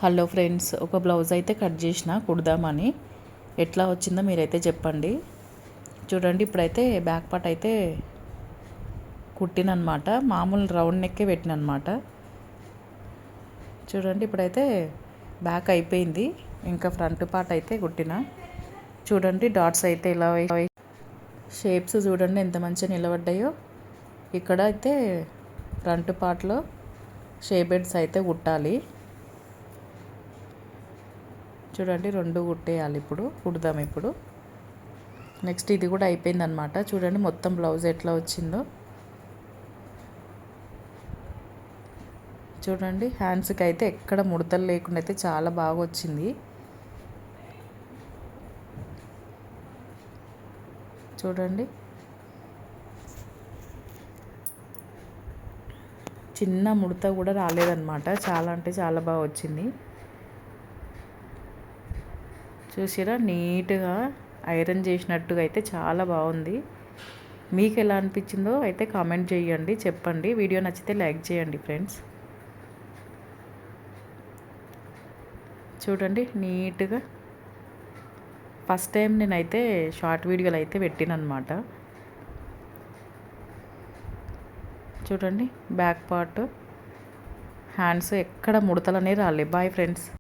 Hello friends, ఒక blouse అయితే cut చేసిన కుడదామని. ఎట్లా వచ్చిందో మీరైతే చెప్పండి. చూడండి, ఇప్పుడైతే బ్యాక్ పార్ట్ అయితే కుట్టినమాట. మామూలు రౌండ్ నెక్కే పెట్టినమాట. చూడండి, ఇప్పుడైతే బ్యాక్ అయిపోయింది. ఇంకా ఫ్రంట్ పార్ట్ అయితే కుట్టిన. చూడండి, డాట్స్ అయితే ఇలా షేప్స్ చూడండి ఎంత మంచిగా నిలబడ్డాయో. ఇక్కడ అయితే ఫ్రంట్ పార్ట్లో షేపెడ్స్ అయితే కుట్టాలి. చూడండి, రెండు కుట్టేయాలి. ఇప్పుడు కుడదాం. ఇప్పుడు నెక్స్ట్ ఇది కూడా అయిపోయిందనమాట. చూడండి మొత్తం బ్లౌజ్ ఎట్లా వచ్చిందో. చూడండి, హ్యాండ్స్కి అయితే ఎక్కడ ముడతలు లేకుండా అయితే చాలా బాగా వచ్చింది. చూడండి, చిన్న ముడత కూడా రాలేదన్నమాట. చాలా అంటే చాలా బాగా వచ్చింది. చూసిరా, నీట్గా ఐరన్ చేసినట్టుగా అయితే చాలా బాగుంది. మీకు ఎలా అనిపించిందో అయితే కామెంట్ చేయండి, చెప్పండి. వీడియో నచ్చితే లైక్ చేయండి ఫ్రెండ్స్. చూడండి, నీట్గా ఫస్ట్ టైం నేనైతే షార్ట్ వీడియోలు అయితే పెట్టినమాట. చూడండి, బ్యాక్ పార్ట్ హ్యాండ్స్ ఎక్కడ ముడతలనే రాలే. Bye friends.